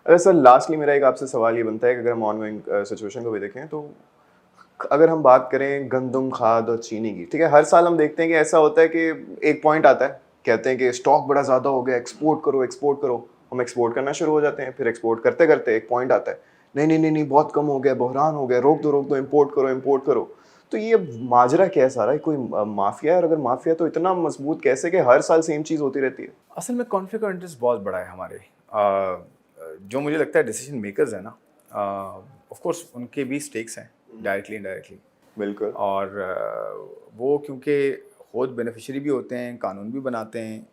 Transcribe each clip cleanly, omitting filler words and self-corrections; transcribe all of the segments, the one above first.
अच्छा sir, lastly मेरा एक आपसे सवाल ये बनता है कि अगर हम ऑनगोइंग सिचुएशन को भी देखें तो अगर हम बात करें गंदम खाद और चीनी की, ठीक है, हर साल हम देखते हैं कि ऐसा होता है कि एक पॉइंट आता है, कहते हैं कि स्टॉक बड़ा ज़्यादा हो गया, एक्सपोर्ट करो एक्सपोर्ट करो। हम एक्सपोर्ट करना शुरू हो जाते हैं, फिर एक्सपोर्ट करते करते एक पॉइंट आता है, नहीं नहीं नहीं नहीं बहुत कम हो गया, बहरान हो गया, रोक दो, इम्पोर्ट करो इम्पोर्ट करो। तो ये माजरा क्या है सारा? कोई माफिया है? और अगर माफिया तो इतना मजबूत कैसे कि हर साल सेम चीज़ होती रहती है? असल में कॉन्फ्लिक्ट ऑफ इंटरेस्ट बहुत बड़ा है हमारे। जो मुझे लगता है डिसीजन मेकर्स है ना, ऑफ कोर्स उनके भी स्टेक्स हैं डायरेक्टली इनडायरेक्टली। बिल्कुल। और वो क्योंकि खुद बेनिफिशियरी भी होते हैं, कानून भी बनाते हैं,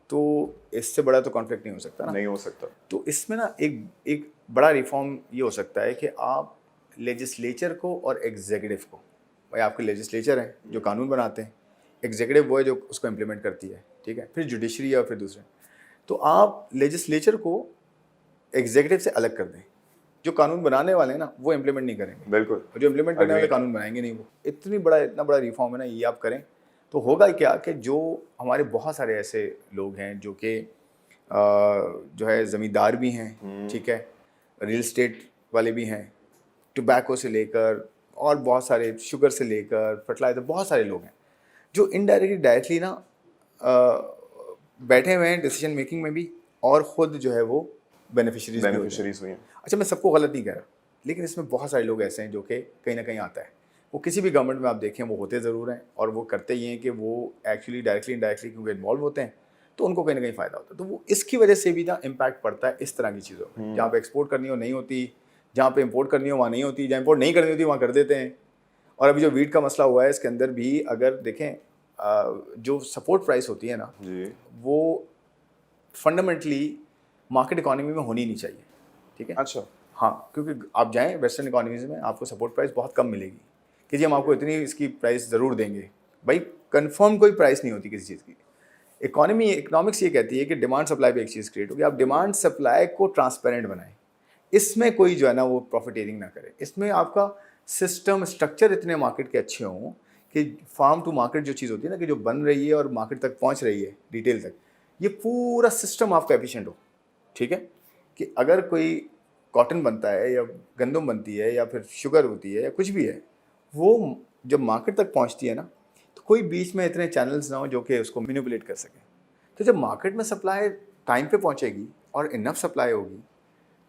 तो इससे बड़ा तो कॉन्फ्लिक्ट नहीं हो सकता ना। नहीं हो सकता। तो इसमें ना एक एक बड़ा रिफॉर्म ये हो सकता है कि आप लेजिस्लेचर को और एग्जीक्यूटिव को, भाई आपके लेजिस्लेचर हैं जो कानून बनाते हैं, एग्जीक्यूटिव वो है जो उसको इम्प्लीमेंट करती है, ठीक है, फिर जुडिशरी है और फिर दूसरे। तो आप लेजिस्लेचर को एग्जीक्यूटिव से अलग कर दें। जो कानून बनाने वाले हैं ना वो इम्प्लीमेंट नहीं करेंगे, बिल्कुल। और जो इम्प्लीमेंट करने वाले Agreed. कानून बनाएंगे नहीं। वो इतना बड़ा रिफॉर्म है ना, ये आप करें तो होगा क्या कि जो हमारे बहुत सारे ऐसे लोग हैं जो कि जो है ज़मींदार भी हैं, ठीक है, रियल स्टेट वाले भी हैं, टोबैको से लेकर और बहुत सारे, शुगर से लेकर फर्टिलाइजर, बहुत सारे लोग हैं जो इनडायरेक्टली डायरेक्टली ना बैठे हुए हैं डिसीजन मेकिंग में भी, और ख़ुद जो है वो बेनिफिशरीज भी होते हैं। बेनिफिशरीज हुई हैं। अच्छा, मैं सबको गलत नहीं कह रहा, लेकिन इसमें बहुत सारे लोग ऐसे हैं जो कि कहीं ना कहीं आता है। वो किसी भी गवर्नमेंट में आप देखें वो होते ज़रूर हैं, और वो करते ही हैं कि वो एक्चुअली डायरेक्टली इनडायरेक्टली क्योंकि इन्वॉल्व होते हैं, तो उनको कहीं ना कहीं फ़ायदा होता है। तो वो इसकी वजह से भी ना इम्पैक्ट पड़ता है इस तरह की चीज़ों में, जहाँ पे एक्सपोर्ट करनी हो नहीं होती, जहाँ पे इम्पोर्ट करनी हो वहाँ नहीं होती, जहाँ इम्पोर्ट नहीं करनी होती वहाँ कर देते हैं। और अभी जो वीट का मसला हुआ है इसके अंदर भी अगर देखें, जो सपोर्ट प्राइस होती है ना, जी। वो फंडामेंटली मार्केट इकोनॉमी में होनी नहीं चाहिए, ठीक है। अच्छा। हाँ, क्योंकि आप जाएं वेस्टर्न इकोनॉमीज़ में आपको सपोर्ट प्राइस बहुत कम मिलेगी कि जी हम आपको इतनी इसकी प्राइस ज़रूर देंगे। भाई कंफर्म कोई प्राइस नहीं होती किसी चीज़ की। इकोनॉमिक्स ये कहती है कि डिमांड सप्लाई पे एक चीज़ क्रिएट होगी, आप डिमांड सप्लाई को ट्रांसपेरेंट बनाएं, इसमें कोई जो है ना वो प्रॉफिटेरिंग ना करे, इसमें आपका सिस्टम स्ट्रक्चर इतने मार्केट के अच्छे हों कि फार्म टू मार्केट जो चीज़ होती है ना, कि जो बन रही है और मार्केट तक पहुंच रही है रिटेल तक, ये पूरा सिस्टम आपका एफिशिएंट हो, ठीक है। कि अगर कोई कॉटन बनता है या गंदम बनती है या फिर शुगर होती है या कुछ भी है, वो जब मार्केट तक पहुंचती है ना, तो कोई बीच में इतने चैनल्स ना हो जो कि उसको मैनिपुलेट कर सकें। तो जब मार्केट में सप्लाई टाइम पे पहुंचेगी और इनफ सप्लाई होगी,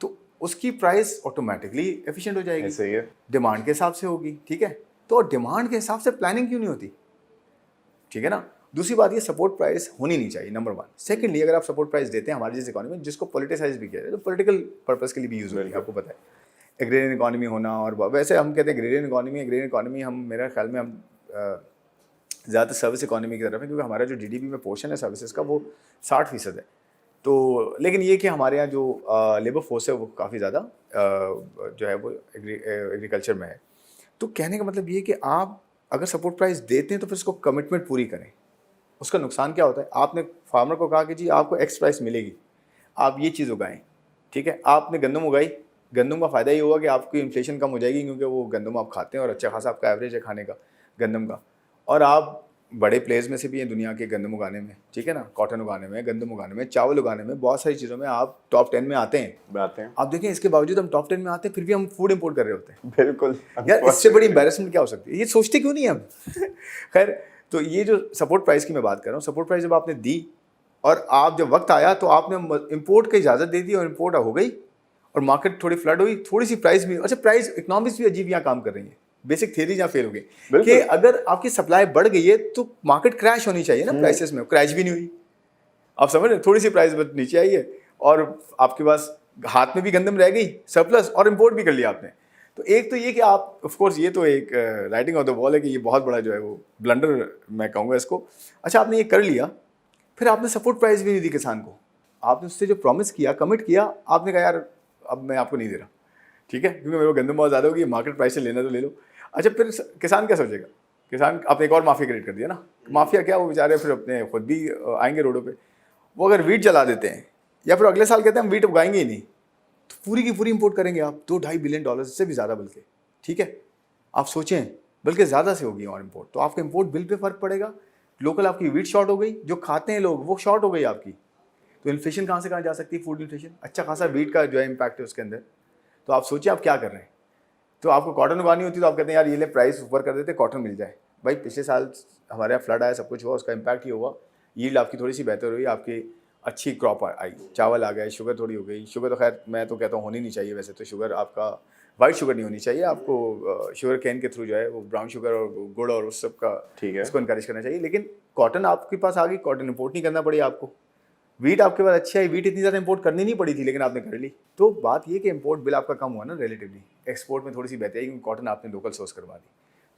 तो उसकी प्राइस ऑटोमेटिकली एफिशिएंट हो जाएगी, ऐसे ही है। डिमांड के हिसाब से होगी, ठीक है। तो डिमांड के हिसाब से प्लानिंग क्यों नहीं होती, ठीक है ना। दूसरी बात, ये सपोर्ट प्राइस होनी नहीं चाहिए, नंबर वन। सेकेंडली, अगर आप सपोर्ट प्राइस देते हैं हमारी जिस इकोनॉमी में, जिसको पॉलिटिसाइज भी किया जाए, तो पॉलिटिकल पर्पस के लिए भी यूज़ होती है, आपको पता है। एग्रेरियन इकोनॉमी होना, और वैसे हम कहते हैं एग्रेरियन इकोनॉमी हम, मेरे ख्याल में हम ज़्यादातर सर्विस इकोनॉमी की तरफ है, क्योंकि हमारा जो जीडीपी में पोर्शन है सर्विसेज का वो 60% है। तो लेकिन ये कि हमारे यहाँ जो लेबर फोर्स है वो काफ़ी ज़्यादा जो है वो एग्रीकल्चर में है। तो कहने का मतलब ये कि आप अगर सपोर्ट प्राइस देते हैं तो फिर उसको कमिटमेंट पूरी करें। उसका नुकसान क्या होता है, आपने फार्मर को कहा कि जी आपको एक्स प्राइस मिलेगी, आप ये चीज़ उगाएं, ठीक है। आपने गंदम उगाई, गंदम का फ़ायदा ये होगा कि आपकी इन्फ्लेशन कम हो जाएगी, क्योंकि वो गंदम आप खाते हैं और अच्छा खासा आपका एवरेज है खाने का गंदम का। और आप बड़े प्लेयर्स में से भी हैं दुनिया के गंदम उगाने में, ठीक है ना, कॉटन उगाने में, गंदम उगाने में, चावल उगाने में, बहुत सारी चीज़ों में आप टॉप 10 में आते हैं। बातें हैं। आप देखें, इसके बावजूद हम टॉप 10 में आते हैं, फिर भी हम फूड इंपोर्ट कर रहे होते हैं। बिल्कुल। यार इससे बड़ी एम्बैरेसमेंट क्या हो सकती है, ये सोचते क्यों नहीं हम। खैर, तो ये जो सपोर्ट प्राइस की मैं बात कर रहा हूँ, सपोर्ट प्राइस जब आपने दी और आप जब वक्त आया तो आपने इंपोर्ट की इजाज़त दे दी और इंपोर्ट हो गई और मार्केट थोड़ी फ्लड हुई, थोड़ी सी प्राइस भी, अच्छा प्राइस इकोनॉमिक्स भी अजीब यहाँ काम कर रही है, बेसिक थ्योरी जहाँ फेल हो गई कि अगर आपकी सप्लाई बढ़ गई है तो मार्केट क्रैश होनी चाहिए ना, प्राइसेस में क्रैश भी नहीं हुई। आप समझ रहे, थोड़ी सी प्राइस नीचे आई है और आपके पास हाथ में भी गंदम रह गई सरप्लस और इंपोर्ट भी कर लिया आपने। तो एक तो ये कि आप, ऑफ कोर्स ये तो एक राइटिंग ऑन द वॉल है कि ये बहुत बड़ा जो है वो ब्लंडर मैं कहूँगा इसको। अच्छा, आपने ये कर लिया, फिर आपने सपोर्ट प्राइस भी नहीं दी किसान को, आपने उससे जो प्रॉमिस किया, कमिट किया, आपने कहा यार अब मैं आपको नहीं दे रहा, ठीक है, क्योंकि मेरे को गंदम बहुत ज़्यादा होगी, मार्केट प्राइस से लेना तो ले लो। अच्छा, फिर किसान क्या सोचेगा, किसान आपने एक और माफिया क्रिएट कर दिया ना। माफिया क्या, वो बेचारे फिर अपने खुद भी आएंगे रोडों पे, वो अगर वीट जला देते हैं या फिर अगले साल कहते हैं हम वीट उगाएंगे ही नहीं, तो पूरी की पूरी इंपोर्ट करेंगे आप, $2-2.5 बिलियन से भी ज़्यादा, बल्कि ठीक है आप सोचें, बल्कि ज़्यादा से होगी और इंपोर्ट, तो आपके इंपोर्ट बिल पे फ़र्क पड़ेगा। लोकल आपकी वीट शॉर्ट हो गई, जो खाते हैं लोग वो शॉर्ट हो गई आपकी। तो इन्फ्लेशन कहाँ से कहाँ जा सकती है, फूड इन्फ्लेशन, अच्छा खासा वीट का जो है इम्पैक्ट है उसके अंदर। तो आप सोचिए आप क्या कर रहे हैं। तो आपको कॉटन उगानी होती है तो आप कहते हैं यार ये ले प्राइस ऊपर कर देते, कॉटन मिल जाए। भाई पिछले साल हमारे यहाँ फ्लड आया, सब कुछ हुआ, उसका इम्पैक्ट ही हुआ। यील्ड आपकी थोड़ी सी बेहतर हुई, आपकी अच्छी क्रॉप आई, चावल आ गए, शुगर थोड़ी हो गई। शुगर तो खैर मैं तो कहता हूँ होनी नहीं चाहिए, वैसे तो शुगर आपका वाइट शुगर नहीं होनी चाहिए, आपको शुगर कैन के थ्रू जो है वो ब्राउन शुगर और गुड़ और उस सब का ठीक है। इसको इनकरेज करना चाहिए। लेकिन कॉटन आपके पास आ गई, कॉटन इंपोर्ट नहीं करना पड़ी आपको। वीट आपके पास अच्छी है, वीट इतनी ज़्यादा इंपोर्ट करनी नहीं पड़ी थी लेकिन आपने कर ली। तो बात ये कि इंपोर्ट बिल आपका कम हुआ ना रिलेटिवली, एक्सपोर्ट में थोड़ी सी बेहतरी आई क्योंकि कॉटन आपने लोकल सोर्स करवा दी।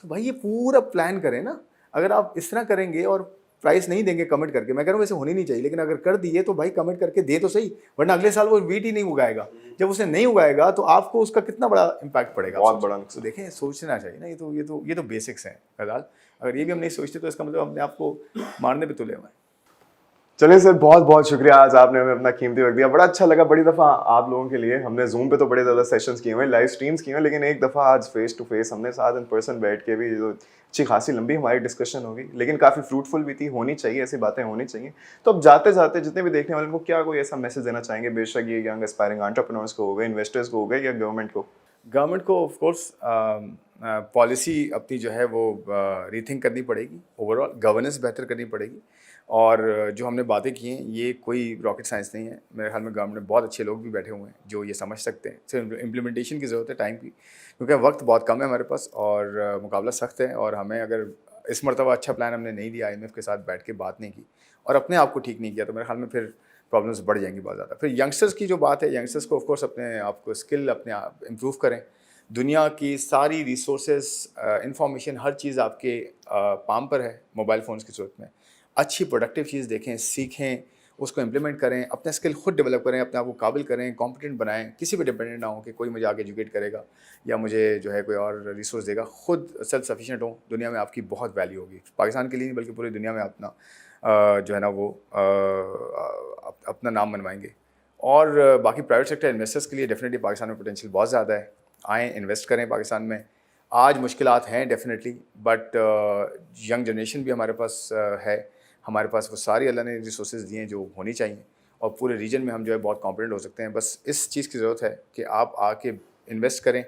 तो भाई ये पूरा प्लान करें ना, अगर आप इस तरह करेंगे और प्राइस नहीं देंगे कमिट करके, मैं कह रहा हूँ वैसे होनी नहीं चाहिए, लेकिन अगर कर दिए तो भाई कमिट करके दे तो सही, वरना अगले साल वो वीट ही नहीं उगाएगा। जब उसे नहीं उगाएगा तो आपको उसका कितना बड़ा इम्पैक्ट पड़ेगा, बहुत बड़ा तो देखें सोचना चाहिए ना। ये तो बेसिक्स हैं गजाल, अगर ये भी हम नहीं सोचते तो इसका मतलब अपने आप को मारने पे तुले हुए हैं। चलिए सर, बहुत बहुत शुक्रिया, आज आपने हमें अपना कीमती वक्त दिया, बड़ा अच्छा लगा। बड़ी दफ़ा आप लोगों के लिए हमने जूम पे तो बड़े ज़्यादा सेशंस किए हुए, लाइव स्ट्रीम्स किए हुए, लेकिन एक दफ़ा आज फेस टू फेस हमने साथ इन पर्सन बैठ के भी जो अच्छी खासी लंबी हमारी डिस्कशन होगी, लेकिन काफ़ी फ्रूटफुल भी थी। होनी चाहिए, ऐसी बातें होनी चाहिए। तो अब जाते जाते जितने भी देखने वाले को क्या कोई ऐसा मैसेज देना चाहेंगे, बेशक ये यंग एस्पायरिंग एंटरप्रेन्योर्स को हो गए, इन्वेस्टर्स को हो गए, या गवर्नमेंट को? गवर्नमेंट को ऑफ कोर्स पॉलिसी अपनी जो है वो रीथिंक करनी पड़ेगी, ओवरऑल गवर्नेंस बेहतर करनी पड़ेगी। और जो हमने बातें की हैं ये कोई रॉकेट साइंस नहीं है, मेरे ख्याल में गवर्नमेंट में बहुत अच्छे लोग भी बैठे हुए हैं जो ये समझ सकते हैं। सिर्फ इम्प्लीमेंटेशन की ज़रूरत है, टाइम की, क्योंकि वक्त बहुत कम है हमारे पास और मुकाबला सख्त है। और हमें अगर इस मरतबा अच्छा प्लान हमने नहीं दिया, IMF के साथ बैठ के बात नहीं की और अपने आप को ठीक नहीं किया, तो मेरे ख्याल में फिर प्रॉब्लम्स बढ़ जाएंगी बहुत ज़्यादा। फिर यंगस्टर्स की जो बात है, यंगस्टर्स को ऑफ कोर्स अपने आप को स्किल अपने आप इम्प्रूव करें। दुनिया की सारी रिसोर्सेज, इंफॉर्मेशन, हर चीज़ आपके पाम पर है मोबाइल फ़ोन्स की सूरत में। अच्छी प्रोडक्टिव चीज़ देखें, सीखें, उसको इम्प्लीमेंट करें, अपना स्किल खुद डेवलप करें, अपने आप को काबिल करें, कॉम्पिटेंट बनाएं, किसी पे डिपेंडेंट ना हो कि कोई मुझे आगे एजुकेट करेगा या मुझे जो है कोई और रिसोर्स देगा। खुद सेल्फ सफिशिएंट हो, दुनिया में आपकी बहुत वैल्यू होगी, पाकिस्तान के लिए नहीं बल्कि पूरी दुनिया में अपना जो है ना वो अपना नाम बनवाएंगे। और बाकी प्राइवेट सेक्टर इन्वेस्टर्स के लिए डेफिनेटली पाकिस्तान में पोटेंशियल बहुत ज़्यादा है, आएँ इन्वेस्ट करें पाकिस्तान में। आज मुश्किलात हैं डेफिनेटली, बट यंग जनरेशन भी हमारे पास है, हमारे पास वो सारी अल्लाह ने रिसोर्सेज दिए हैं जो होनी चाहिए और पूरे रीजन में हम जो है बहुत कॉम्पिटेंट हो सकते हैं। बस इस चीज़ की ज़रूरत है कि आप आके इन्वेस्ट करें,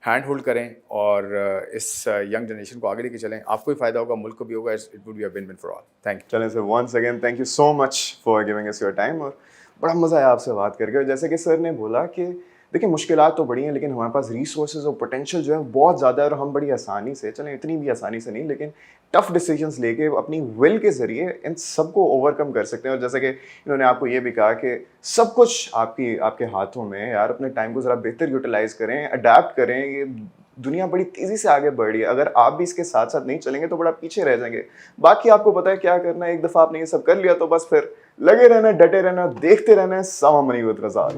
हैंड होल्ड करें और इस यंग जनरेशन को आगे लेके चलें। आपको भी फ़ायदा होगा, मुल्क को भी होगा, it would be a win win for all. Thank you. चलें sir, once again thank you so much for giving us your time, और बड़ा मज़ा आया आपसे बात करके। और जैसे कि सर ने बोला कि देखिए मुश्किलात तो बड़ी हैं, लेकिन हमारे पास रिसोर्सेज और पोटेंशियल जो है बहुत ज़्यादा है, और हम बड़ी आसानी से, चलें इतनी भी आसानी से नहीं, लेकिन टफ डिसीजंस लेके अपनी विल के ज़रिए इन सबको ओवरकम कर सकते हैं। और जैसे कि इन्होंने आपको ये भी कहा कि सब कुछ आपके हाथों में है यार, अपने टाइम को ज़रा बेहतर यूटिलाइज़ करें, अडेप्ट करें। ये दुनिया बड़ी तेज़ी से आगे बढ़ रही है, अगर आप भी इसके साथ साथ नहीं चलेंगे तो बड़ा पीछे रह जाएंगे। बाकी आपको पता है क्या करना है, एक दफ़ा आपने ये सब कर लिया तो बस फिर लगे रहना, डटे रहना, देखते रहना है। सलाम अलैकुम।